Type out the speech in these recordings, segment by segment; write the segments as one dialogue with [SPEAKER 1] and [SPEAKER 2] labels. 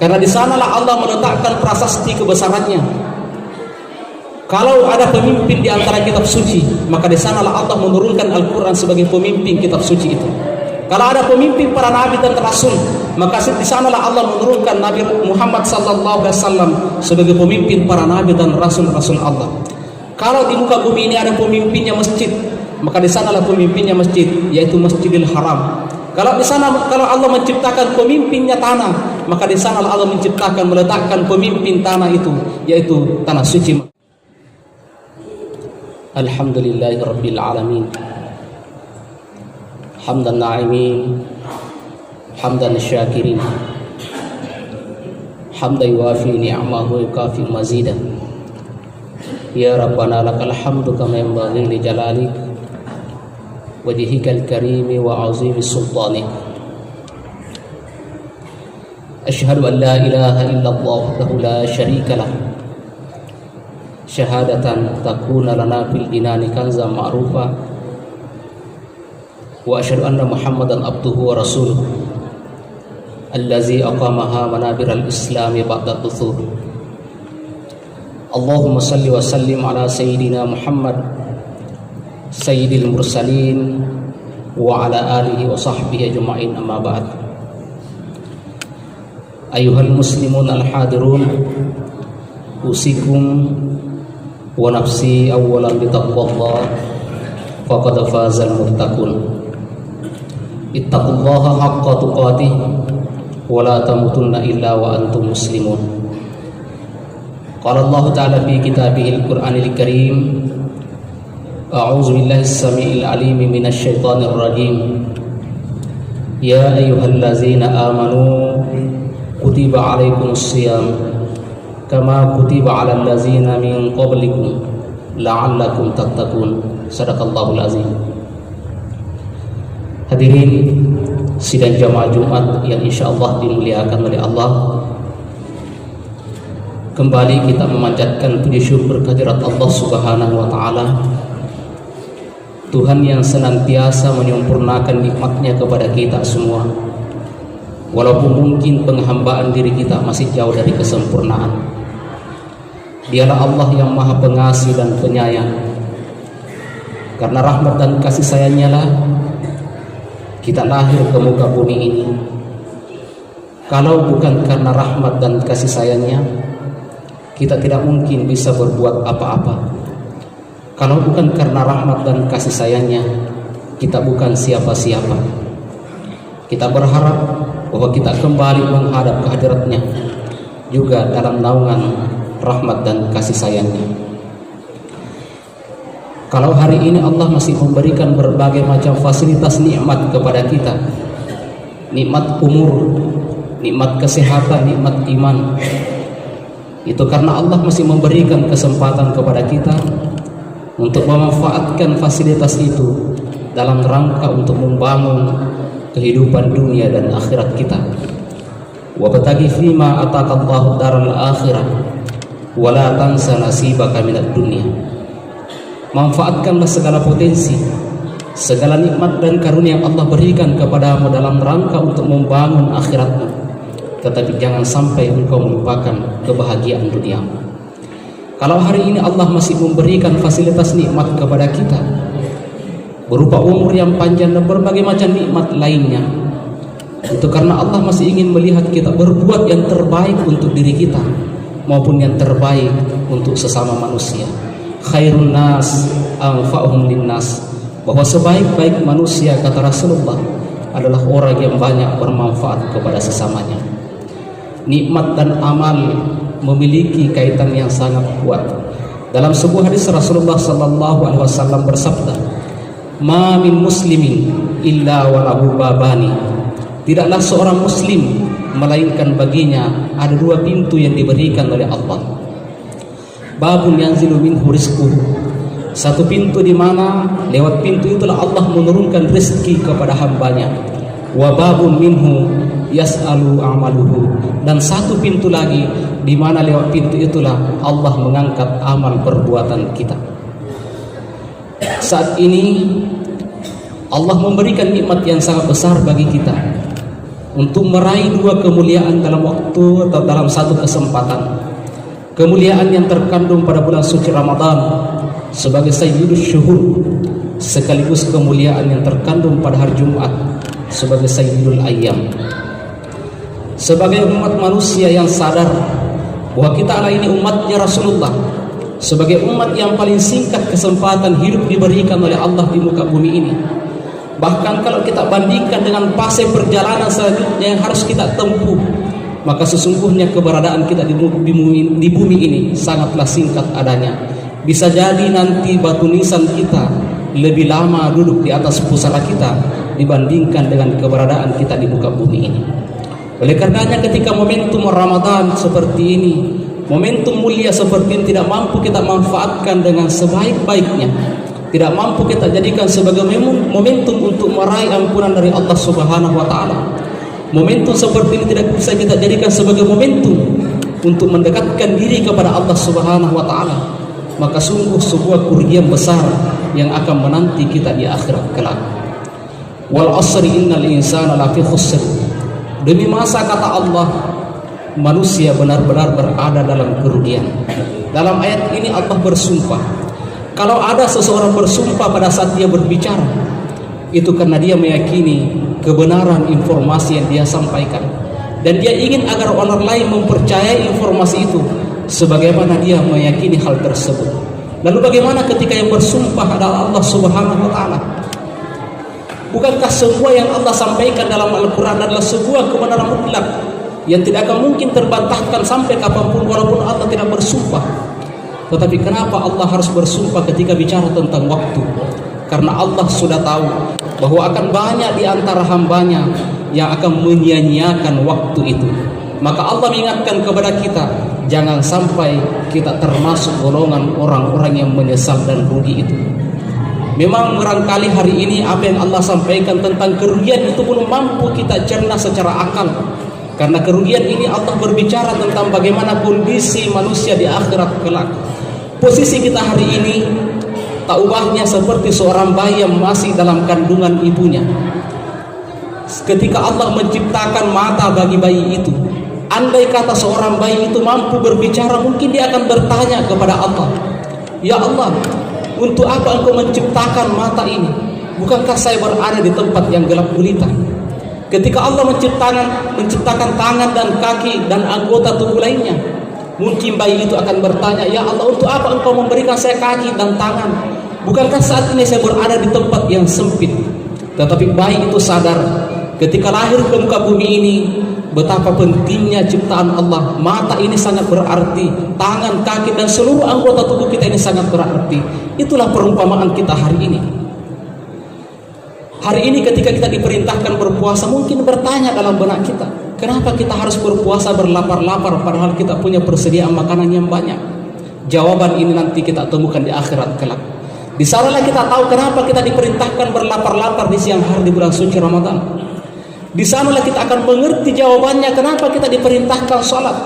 [SPEAKER 1] Karena di sanalah Allah meletakkan prasasti kebesarannya. Kalau ada pemimpin di antara kitab suci, maka di sanalah Allah menurunkan Al-Quran sebagai pemimpin kitab suci itu. Kalau ada pemimpin para nabi dan rasul, maka di sanalah Allah menurunkan Nabi Muhammad SAW sebagai pemimpin para nabi dan rasul-rasul Allah. Kalau di muka bumi ini ada pemimpinnya masjid, maka di sanalah pemimpinnya masjid, yaitu Masjidil Haram. Kalau di sana, kalau Allah menciptakan pemimpinnya tanah, maka di sanalah Allah meletakkan pemimpin tanah itu, yaitu tanah suci. Alhamdulillahirabbil alamin. Hamdan na'imin, hamdan syakirin, hamdan yuwafi ni'amahu wa yukafi mazidah. Ya Rabbana lakal hamdu kama yanbaghi li jalalik wajhikal karimi wa azimi sultanik. Asyhadu an la ilaha illallah wahdahu la syarika lah, syahadatan takuna lana fil jinani kanzan ma'rufa, wa asyhadu anna Muhammadan abduhu wa rasuluh allazi aqamaha manabiral islami ba'da dhuhur. Allahumma salli wa sallim ala sayyidina Muhammad sayyidil mursalin wa ala alihi wa sahbihi ajma'in, amma ba'd. Ayuhal muslimun al-hadirun, usikum wa nafsi awwalan bitaqwallah, faqad fazal muttaqun. Ittaqullaha haqqa tuqatih wa la tamutunna illa wa antum muslimun. Qala Allah ta'ala fi kitabihil Qur'anil Karim, a'udzu billahi as-sami'il 'alim minasy syaithanir rajim. Ya ayyuhallazina amanu kutiba 'alaikumus shiyam kama kutiba 'alal ladzina min qablikum la'allakum tattaqun. Shadaqallahul azim. Hadirin sidang jamaah Jumat yang insyaallah dimuliakan oleh Allah, kembali kita memanjatkan puji syukur kehadirat Allah Subhanahu wa taala, Tuhan yang senantiasa menyempurnakan nikmat-Nya kepada kita semua. Walaupun mungkin penghambaan diri kita masih jauh dari kesempurnaan, Dialah Allah yang Maha Pengasih dan Penyayang. Karena rahmat dan kasih sayang-Nya lah kita lahir ke muka bumi ini. Kalau bukan karena rahmat dan kasih sayang-Nya, kita tidak mungkin bisa berbuat apa-apa. Kalau bukan karena rahmat dan kasih sayang-Nya, kita bukan siapa-siapa. Kita berharap bahwa kita kembali menghadap kehadirat-Nya juga dalam naungan rahmat dan kasih sayang-Nya. Kalau hari ini Allah masih memberikan berbagai macam fasilitas nikmat kepada kita, nikmat umur, nikmat kesehatan, nikmat iman, itu karena Allah masih memberikan kesempatan kepada kita untuk memanfaatkan fasilitas itu dalam rangka untuk membangun kehidupan dunia dan akhirat kita. Wabtaghi fima ataqallahu daral akhirah wala tansa nasibaka minad dunya. Manfaatkanlah segala potensi, segala nikmat dan karunia yang Allah berikan kepadamu dalam rangka untuk membangun akhiratmu. Tetapi jangan sampai engkau melupakan kebahagiaan duniamu. Kalau hari ini Allah masih memberikan fasilitas nikmat kepada kita berupa umur yang panjang dan berbagai macam nikmat lainnya, itu karena Allah masih ingin melihat kita berbuat yang terbaik untuk diri kita maupun yang terbaik untuk sesama manusia. Khairun nas anfa'uhum linnas, bahwa sebaik-baik manusia, kata Rasulullah, adalah orang yang banyak bermanfaat kepada sesamanya. Nikmat dan amal memiliki kaitan yang sangat kuat. Dalam sebuah hadis Rasulullah sallallahu alaihi wasallam bersabda, "Ma min muslimin illa walahu babani." Tidaklah seorang muslim melainkan baginya ada dua pintu yang diberikan oleh Allah. Babun yanzilu minhu rizquhu, satu pintu di mana lewat pintu itulah Allah menurunkan rezeki kepada hambanya. Wa babun minhu yas'alu amaluhu, dan satu pintu lagi di mana lewat pintu itulah Allah mengangkat amal perbuatan kita. Saat ini Allah memberikan nikmat yang sangat besar bagi kita. untuk meraih dua kemuliaan dalam waktu atau dalam satu kesempatan. Kemuliaan yang terkandung pada bulan suci Ramadan sebagai Sayyidus Syuhur, sekaligus kemuliaan yang terkandung pada hari Jumat sebagai Sayyidul Ayyam. Sebagai umat manusia yang sadar bahwa kita adalah ini umatnya Rasulullah, sebagai umat yang paling singkat kesempatan hidup diberikan oleh Allah di muka bumi ini. Bahkan kalau kita bandingkan dengan fase perjalanan selanjutnya yang harus kita tempuh, maka sesungguhnya keberadaan kita di bumi ini sangatlah singkat adanya. Bisa jadi nanti batu nisan kita lebih lama duduk di atas pusara kita dibandingkan dengan keberadaan kita di muka bumi ini. Oleh karenanya ketika momentum Ramadan seperti ini, momentum mulia seperti ini tidak mampu kita manfaatkan dengan sebaik-baiknya, tidak mampu kita jadikan sebagai momentum untuk meraih ampunan dari Allah Subhanahu wa taala. Momentum seperti ini tidak bisa kita jadikan sebagai momentum untuk mendekatkan diri kepada Allah Subhanahu wa taala. Maka sungguh sebuah kerugian besar yang akan menanti kita di akhirat kelak. Wal asri innal insana lafi khusr. Demi masa kata Allah, manusia benar-benar berada dalam kerugian. Dalam ayat ini Allah bersumpah. Kalau ada seseorang bersumpah pada saat dia berbicara, itu karena dia meyakini kebenaran informasi yang dia sampaikan, dan dia ingin agar orang lain mempercayai informasi itu sebagaimana dia meyakini hal tersebut. Lalu bagaimana ketika yang bersumpah adalah Allah Subhanahu wa taala? Bukankah semua yang Allah sampaikan dalam Al-Quran adalah sebuah kebenaran mutlak yang tidak akan mungkin terbantahkan sampai kapanpun walaupun Allah tidak bersumpah? Tetapi kenapa Allah harus bersumpah ketika bicara tentang waktu? Karena Allah sudah tahu bahwa akan banyak di antara hambanya yang akan menyia-nyiakan waktu itu. Maka Allah mengingatkan kepada kita, jangan sampai kita termasuk golongan orang-orang yang menyesal dan rugi itu. Memang barangkali hari ini apa yang Allah sampaikan tentang kerugian itu belum mampu kita cerna secara akal. Karena kerugian ini Allah berbicara tentang bagaimana kondisi manusia di akhirat kelak. Posisi kita hari ini tak ubahnya seperti seorang bayi yang masih dalam kandungan ibunya. Ketika Allah menciptakan mata bagi bayi itu, andai kata seorang bayi itu mampu berbicara, mungkin dia akan bertanya kepada Allah, "Ya Allah, untuk apa Engkau menciptakan mata ini? Bukankah saya berada di tempat yang gelap gulita?" Ketika Allah menciptakan tangan dan kaki dan anggota tubuh lainnya, mungkin bayi itu akan bertanya, "Ya Allah, untuk apa Engkau memberikan saya kaki dan tangan? Bukankah saat ini saya berada di tempat yang sempit?" Tetapi bayi itu sadar ketika lahir ke muka bumi ini betapa pentingnya ciptaan Allah. Mata ini sangat berarti, tangan, kaki dan seluruh anggota tubuh kita ini sangat berarti. Itulah perumpamaan kita hari ini. Hari ini ketika kita diperintahkan berpuasa, mungkin bertanya dalam benak kita, kenapa kita harus berpuasa berlapar-lapar padahal kita punya persediaan makanan yang banyak? Jawaban ini nanti kita temukan di akhirat kelak. Di sanalah kita tahu kenapa kita diperintahkan berlapar-lapar di siang hari di bulan suci Ramadan. Di sanalah kita akan mengerti jawabannya kenapa kita diperintahkan sholat.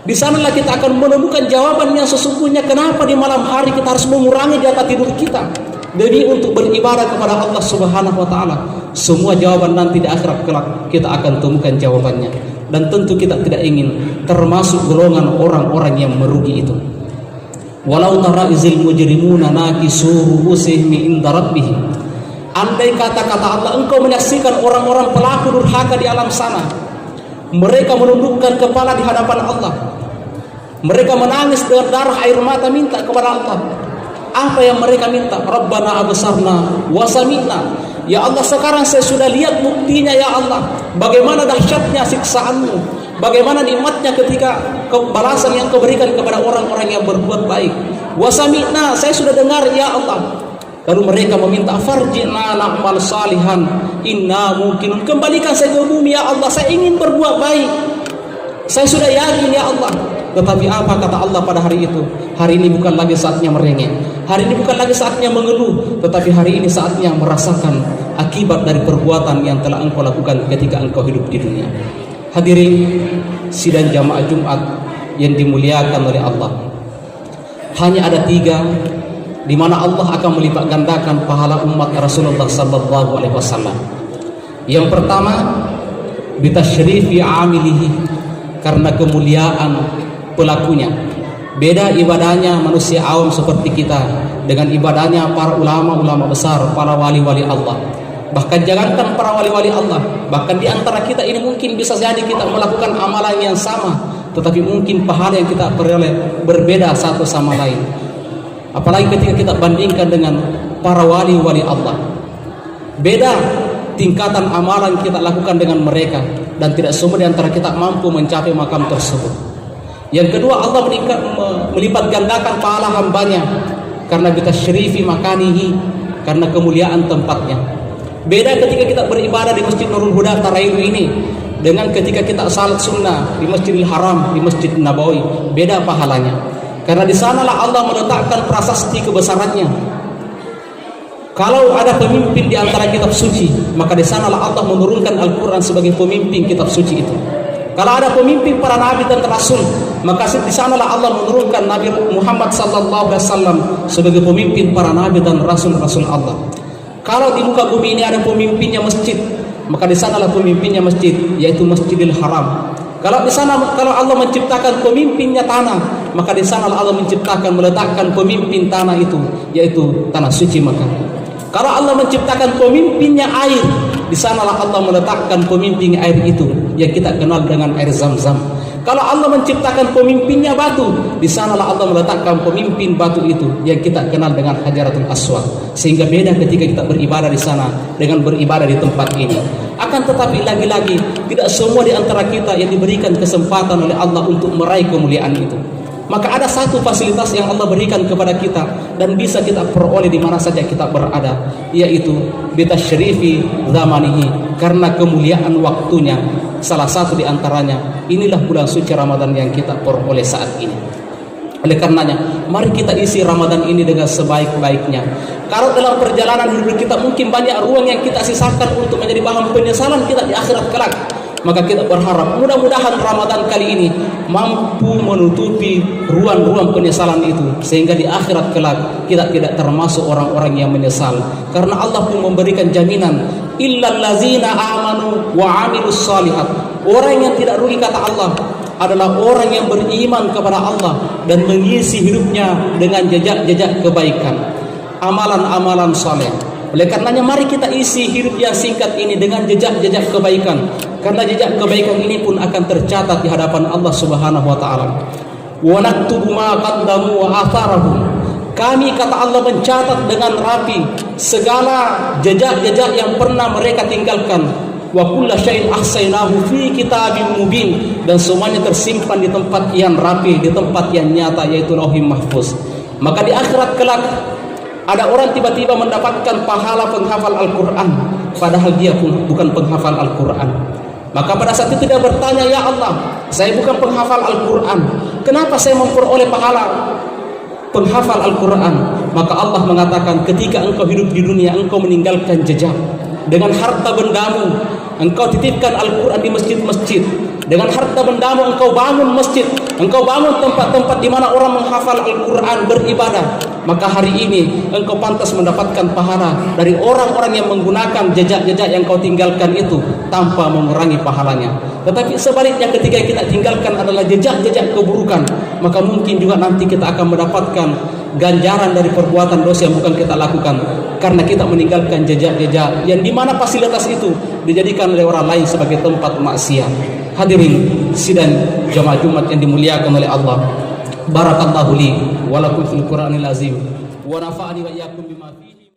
[SPEAKER 1] Di sanalah kita akan menemukan jawaban yang sesungguhnya kenapa di malam hari kita harus mengurangi jatah tidur kita demi untuk beribadah kepada Allah Subhanahu wa taala. Semua jawaban nanti di akhirat kelak kita akan temukan jawabannya, dan tentu kita tidak ingin termasuk golongan orang-orang yang merugi itu. Walau tara izil mujrimuna nakisu ru'usihim inda rabbihim. Andai kata-kata Allah, engkau menyaksikan orang-orang pelaku durhaka di alam sana, mereka menundukkan kepala di hadapan Allah, mereka menangis dengan darah air mata minta kepada Allah. Apa yang mereka minta? Rabbana absarna wa sami'na. Ya Allah, sekarang saya sudah lihat buktinya ya Allah, bagaimana dahsyatnya siksaanmu, bagaimana nikmatnya ketika balasan yang kau berikan kepada orang-orang yang berbuat baik. Wa sami'na, saya sudah dengar ya Allah. Lalu mereka meminta, farji'na na'mal salihan inna mungkinun. Kembalikan saya ke bumi ya Allah, saya ingin berbuat baik, saya sudah yakin ya Allah. Tetapi apa kata Allah pada hari itu? Hari ini bukan lagi saatnya merengek, hari ini bukan lagi saatnya mengeluh, tetapi hari ini saatnya merasakan akibat dari perbuatan yang telah engkau lakukan ketika engkau hidup di dunia. Hadirin sidang jamaah Jumat yang dimuliakan oleh Allah, hanya ada 3 di mana Allah akan melipat gandakan pahala umat Rasulullah sallallahu alaihi wasallam. Yang pertama, bitasyrifi amilihi, karena kemuliaan pelakunya. Beda ibadahnya manusia awam seperti kita dengan ibadahnya para ulama-ulama besar, para wali-wali Allah. Bahkan jangankan para wali-wali Allah, bahkan di antara kita ini mungkin bisa jadi kita melakukan amalan yang sama, tetapi mungkin pahala yang kita peroleh berbeda satu sama lain. Apalagi ketika kita bandingkan dengan para wali-wali Allah. Beda tingkatan amalan kita lakukan dengan mereka, dan tidak semua di antara kita mampu mencapai makam tersebut. Yang kedua, Allah melipat gandakan pahala hambanya karena bitasyrifi makanihi, karena kemuliaan tempatnya. Beda ketika kita beribadah di Masjid Nurul Huda Tarairu ini dengan ketika kita salat sunnah di Masjidil Haram, di Masjid Nabawi. Beda pahalanya, karena di sanalah Allah meletakkan prasasti kebesarannya. Kalau ada pemimpin di antara kitab suci, maka di sanalah Allah menurunkan Al-Quran sebagai pemimpin kitab suci itu. Kalau ada pemimpin para nabi dan rasul, maka di sanalah Allah menurunkan Nabi Muhammad SAW sebagai pemimpin para nabi dan rasul-rasul Allah. Kalau di muka bumi ini ada pemimpinnya masjid, maka di sanalah pemimpinnya masjid, yaitu Masjidil Haram. Kalau di sana, kalau Allah menciptakan pemimpinnya tanah, maka di sanalah Allah menciptakan, meletakkan pemimpin tanah itu, yaitu tanah suci Mekah. Kalau Allah menciptakan pemimpinnya air, di sanalah Allah meletakkan pemimpin air itu yang kita kenal dengan air Zam-Zam. Kalau Allah menciptakan pemimpinnya batu, di sanalah Allah meletakkan pemimpin batu itu yang kita kenal dengan Hajaratul Aswad. Sehingga beda ketika kita beribadah di sana dengan beribadah di tempat ini. Akan tetapi lagi-lagi tidak semua di antara kita yang diberikan kesempatan oleh Allah untuk meraih kemuliaan itu. Maka ada satu fasilitas yang Allah berikan kepada kita dan bisa kita peroleh di mana saja kita berada, yaitu bitasyrifi zamanihi, karena kemuliaan waktunya. Salah satu di antaranya, inilah bulan suci Ramadan yang kita peroleh saat ini. Oleh karenanya, mari kita isi Ramadan ini dengan sebaik-baiknya. Kalau dalam perjalanan hidup kita mungkin banyak ruang yang kita sisakan untuk menjadi bahan penyesalan kita di akhirat kelak, maka kita berharap mudah-mudahan Ramadan kali ini mampu menutupi ruang-ruang penyesalan itu, sehingga di akhirat kelak kita tidak termasuk orang-orang yang menyesal. Karena Allah pun memberikan jaminan, illal ladzina amanu wa amilus shalihat. Orang yang tidak rugi kata Allah adalah orang yang beriman kepada Allah dan mengisi hidupnya dengan jejak-jejak kebaikan, amalan-amalan saleh. Oleh karenanya mari kita isi hidup yang singkat ini dengan jejak-jejak kebaikan, karena jejak kebaikan ini pun akan tercatat di hadapan Allah Subhanahu wa taala. Wa naktubu ma qaddamu wa atharahum. Kami, kata Allah, mencatat dengan rapi segala jejak-jejak yang pernah mereka tinggalkan. Wa kullu syai'in ahsaynahu fi kitabim mubin, dan semuanya tersimpan di tempat yang rapi, di tempat yang nyata, yaitu Lauhul Mahfuz. Maka di akhirat kelak ada orang tiba-tiba mendapatkan pahala penghafal Al-Quran, padahal dia pun bukan penghafal Al-Quran. Maka pada saat itu dia bertanya, ya Allah, saya bukan penghafal Al-Quran, kenapa saya memperoleh pahala penghafal Al-Quran? Maka Allah mengatakan, ketika engkau hidup di dunia, engkau meninggalkan jejak. Dengan harta bendamu engkau titipkan Al-Quran di masjid-masjid. Dengan harta bendamu engkau bangun masjid, engkau bangun tempat-tempat di mana orang menghafal Al-Quran, beribadah. Maka hari ini engkau pantas mendapatkan pahala dari orang-orang yang menggunakan jejak-jejak yang kau tinggalkan itu tanpa mengurangi pahalanya. Tetapi sebaliknya, ketika kita tinggalkan adalah jejak-jejak keburukan, maka mungkin juga nanti kita akan mendapatkan ganjaran dari perbuatan dosa yang bukan kita lakukan, karena kita meninggalkan jejak-jejak yang dimana fasilitas itu dijadikan oleh orang lain sebagai tempat maksiat. Hadirin sidang jamaah Jumat yang dimuliakan oleh Allah, barakallahu li wa lakum fil Qur'anil azim wa nafa'ani wa iyyakum bima fihi.